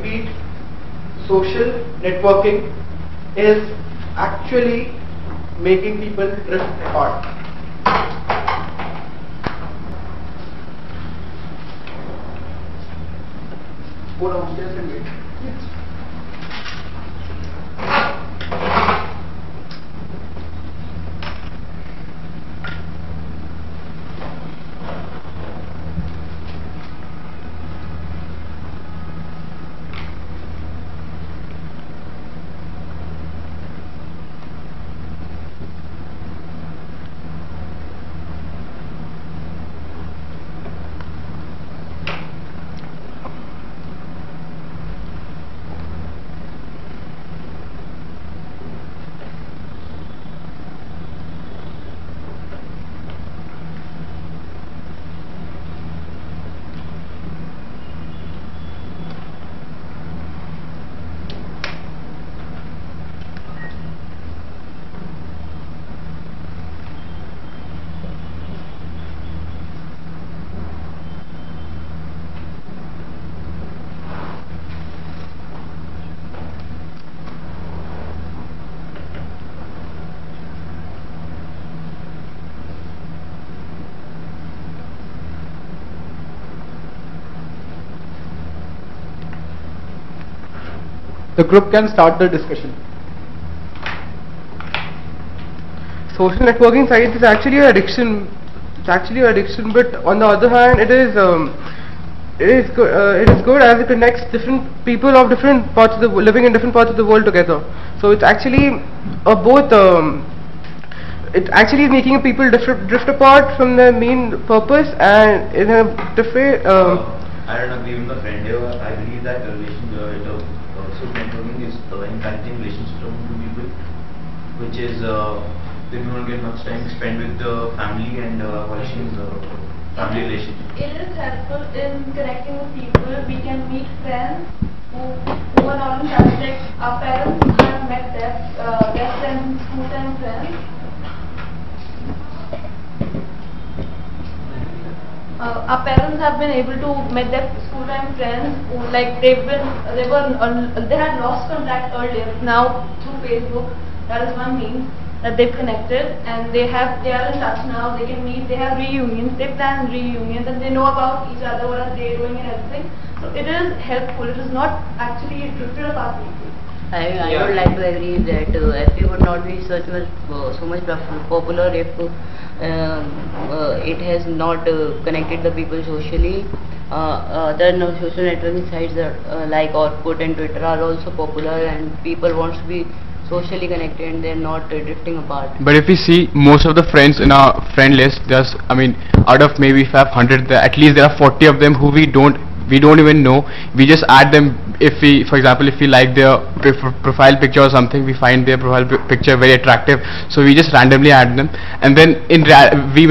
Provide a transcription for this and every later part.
repeat, social networking is actually making people drift apart. Go downstairs and wait. The group can start the discussion. Social networking sites is actually an addiction. It's actually an addiction, but on the other hand, it is good as it connects different people of different parts of the living in different parts of the world together. So it's actually it actually is making people drift apart from their main purpose, and in a different. I don't agree with my friend here. I believe that social networking is encouraging relationships among two people, which is they do not get much time spent with the family and polishing the family relationship. It is helpful in connecting with people. We can meet friends who are not in touch. Like our parents have met their friends, school time friends. Our parents have been able to meet their school time friends who, like, they had lost contact earlier. Now through Facebook, that is one means that they've connected, and they are in touch now. They can meet, they have reunions, they plan reunions, and they know about each other, what are they doing and everything. So it is helpful. It is not actually drifted apart people. I would like to agree that FB would not be so much popular if it has not connected the people socially. Other social networking sites like Orkut and Twitter are also popular, and people want to be socially connected and they're not drifting apart. But if we see most of the friends in our friend list, there's, I mean, out of maybe 500, at least there are 40 of them who we don't even know. We just add them if we, for example, if we like their profile picture or something, we find their profile picture very attractive, so we just randomly add them, and then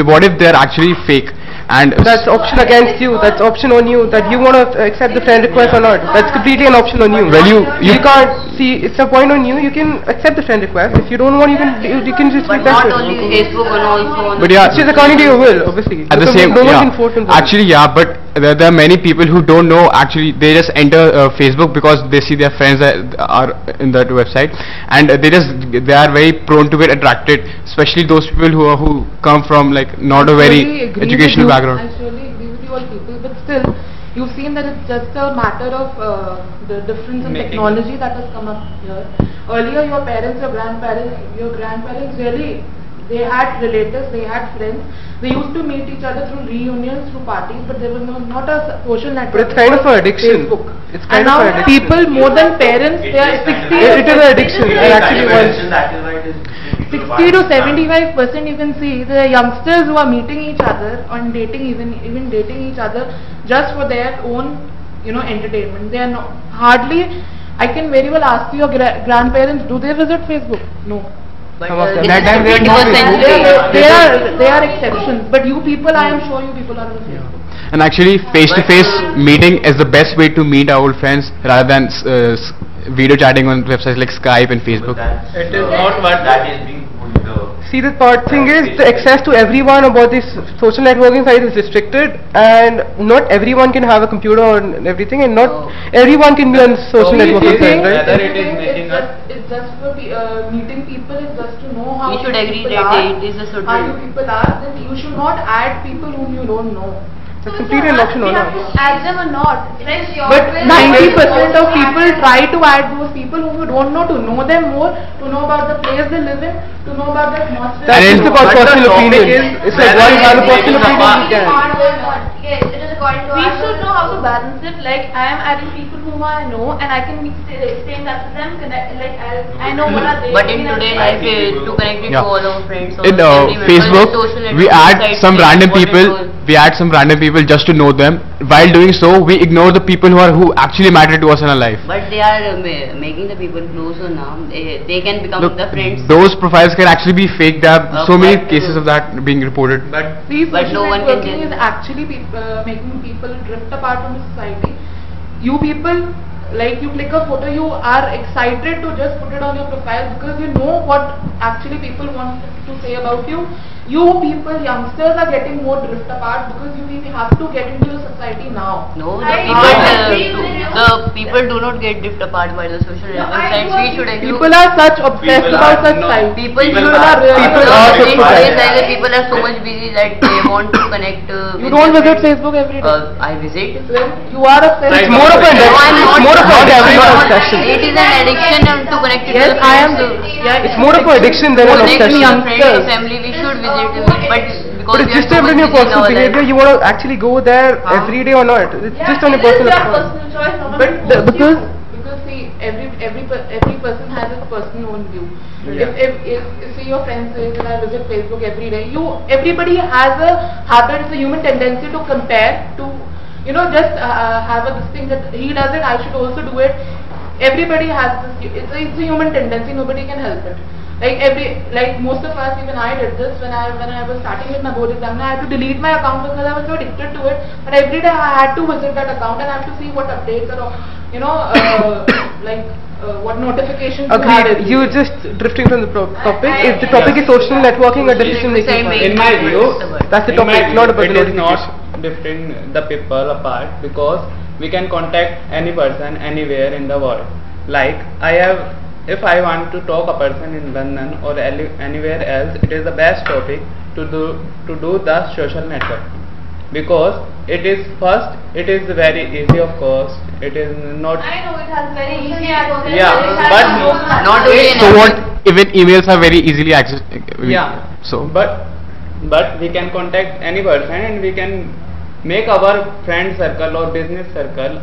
what if they're actually fake? And that's option against you. That's option on you, that you want to accept the friend request or not. That's completely an option on you. Well, you can't see. It's a point on you. You can accept the friend request. If you don't want, you can just but not only Facebook and also on. But yeah, it's just according to your will, obviously. At the same, actually, yeah, but there are many people who don't know. Actually, they just enter Facebook because they see their friends that are in that website, and they are very prone to get attracted, especially those people who come from like not a very educational background. I surely agree with you all people, but still, you've seen that it's just a matter of the difference in technology that has come up here. Earlier, your parents, your grandparents really, they had relatives, they had friends. They used to meet each other through reunions, through parties, but there was not a social network. But it's kind of an addiction. Facebook. It's kind and of now an addiction. people more than parents, they are 60. It is an addiction. It actually was. 60 to 75% you can see the youngsters who are meeting each other and dating, even dating each other just for their own, entertainment. They are not hardly. I can very well ask you, your grandparents, do they visit Facebook? No. But that time they are exceptions. But you people, I am sure you people are on Facebook. And actually, face-to-face meeting is the best way to meet our old friends rather than video chatting on websites like Skype and Facebook. It is not what that is being put. See, the part thing is the access to everyone about this social networking site is restricted, and not everyone can have a computer and everything, and not everyone can be on social networking site, right? Whether it is making us. It's just for meeting people. It's just to know how We should agree people that are, it is a certain- how you people are. Then you should not add people whom you don't know. That's completely an option or We have not. to add them or not. It's your But will. 90% of people try to add those people whom you don't know, to know them more, to know about the place they live in, to know about the atmosphere. That's And just about but the personal topic opinion. is It's like whether one it have a is personal making opinion, a you can. Yes, it is according to We our should will. know How to balance it. Like I am adding people whom I know, and I can stay in touch with them. Connect. Like I know what are they. But in doing and today's I- life, to connect it Yeah. to all our friends, all In our family members, Facebook, social we networking add sites some play random important people. role. We add some random people just to know them. While doing so, we ignore the people who actually matter to us in our life. But they are making the people closer now. They can become Look, the friends. those profiles can actually be fake. There are so many But, cases of that being reported. But See, But social no one can networking tell. is actually making people drift apart from the society. You people, like you click a photo, you are excited to just put it on your profile because you know what actually people want to say about you. You people, youngsters, are getting more drift apart because we have to get into the society now. No, I agree with you. the people do not get drift apart by the social No, I network sites. do We agree. should agree. People are such obsessed People about are such not- sites. People People are really people obsessed. are in so today's bad. life, people are so much busy that they want to connect. You with don't their visit friends. Facebook every day. I visit. Well, you are obsessed. It's more of a No, I'm it's not. more of a not obsession. It is an addiction to connect to Yes, the I am. friends. Yeah, It's more of an addiction than an Connect with obsession. your friends, your family. We should visit, but because But it's we are just so on much your busy in personal our behavior. life. You want to actually go there every day or not? It's Yeah, just on your it is personal your account. personal choice. No one But will force you. because see, every person has his personal own view. Yeah. If say your friend says that I visit Facebook every day, everybody has a habit, it's a human tendency to compare, to just have this thing that he does it, I should also do it. Everybody has this. It's a human tendency. Nobody can help it. Like most of us, even I did this when I was starting with my board exam. I had to delete my account because I was so addicted to it. But every day I had to visit that account and I have to see what updates are, what notifications you had. Agreed. You're just drifting from the topic. I- If the topic is social networking or decision Same making, way. in my view, that's the in my topic, not view, about the it is notification. not drifting the people apart because we can contact any person anywhere in the world. Like if I want to talk a person in London or anywhere else, it is the best topic to do the social network because it is very easy, of course. It is not. I know it has very easy access. Yeah, It has but no not only So what? Even emails are very easily accessed. Yeah. So. But we can contact any person and we can make our friend circle or business circle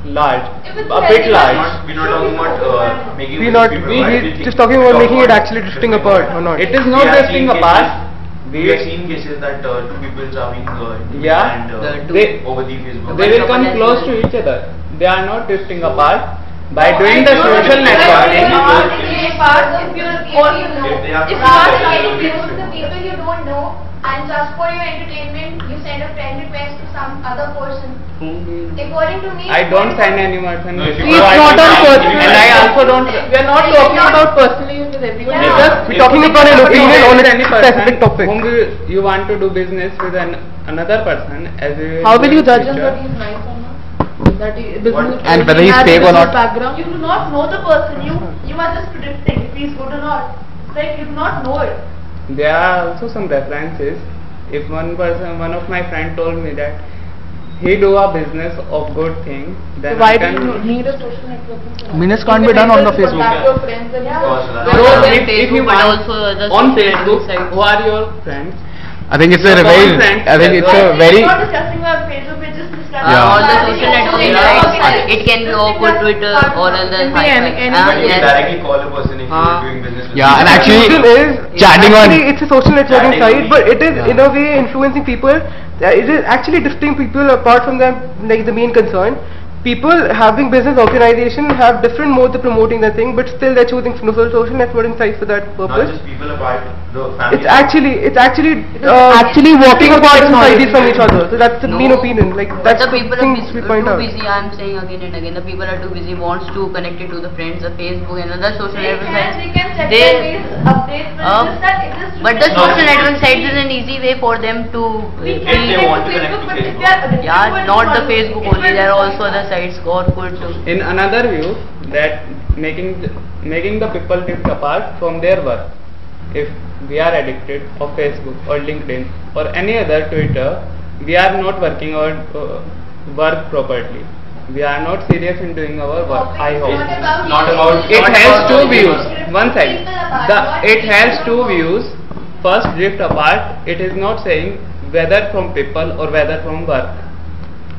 large, If it's a very bit large. We're not talking about making We're just talking about making it actually drifting apart or not. It is not drifting apart. We have seen cases that two people are being Yeah, and they- over the Facebook. They will come close to each other. They are not drifting apart by doing the social networking. If you are If you know the people you don't know and just for your entertainment you send a friend request to some other person. According to me, I don't send any person. No, if you See, it's not on personal. And I also don't. We are not talking about personally with everyone. Yeah. We're just We're talking about an opinion on a any specific person topic. whom you want to do business with another person as you. How will you judge him future. that he is nice or not? That he business And whether he's has fake or business not. Background. You do not know the person. You are just predicting if he's good or not. Like you do not know it. There are also some references. If one of my friend told me that he do a business of good thing, then Why I do can. you need a social networking? Business can't be done on the Facebook. Contact your friends and So Not only if you Facebook, but want also the on social networking Facebook, sites. who are your friends? I think it's a Your very. common friends I think as it's well. a very. We're not discussing our Facebook. We're just discussing. Yeah. All the our social networking networking sites, it can be Awkward, Twitter, or other Can be hi-fi. anybody. You can Yes. directly call a person if you're doing business with Yeah, them. and actually is chatting on. actually it's a social networking Chatting site, only. but it is Yeah. in a way influencing people. It is actually drifting people apart from them, like the main concern. people having business organization have different modes of promoting their thing, but still they're choosing social networking sites for that Not purpose. just people apart, the family. It's actually walking apart societies from each other. So that's the main opinion. Like that's the the people thing are we too point out. busy. I'm saying again and again, the people are too busy. Wants to connect it to the friends, the Facebook and other social network sites. They can check their face updates, but it's just that it is. But the social network sites is an easy way for them to We If can they want to Facebook, connect to but if Facebook. they are addicted yeah, to it, not it's the Facebook it only. will There are just- also other sites, Orkut too. In another view, that making the people drift apart from their work. If we are addicted of Facebook or LinkedIn or any other Twitter, we are not working our work properly. We are not serious in doing our work. I hope. Not about. It not has about two the views. people. One side. It has two views. First, drift apart. It is not saying whether from people or whether from work.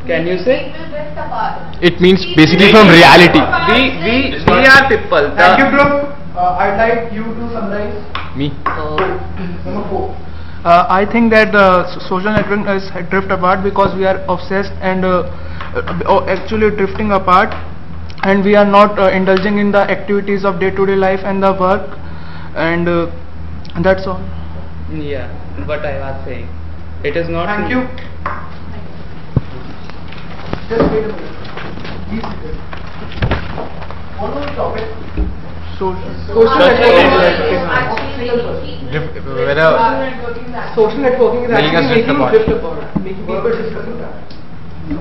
Can you say? People drift apart. It means basically from reality. We are people. Thank you, Dhruv. I'd like you to summarize. Me. Number 4. I think that social networking is drift apart because we are obsessed and actually drifting apart, and we are not indulging in the activities of day-to-day life and the work, and that's all. Yeah, what I was saying. It is not. Thank you. Just wait a minute. Please sit. What was the topic? Social networking. Whether Social networking is Making us actually drift making apart. drift apart, making people drift apart. No.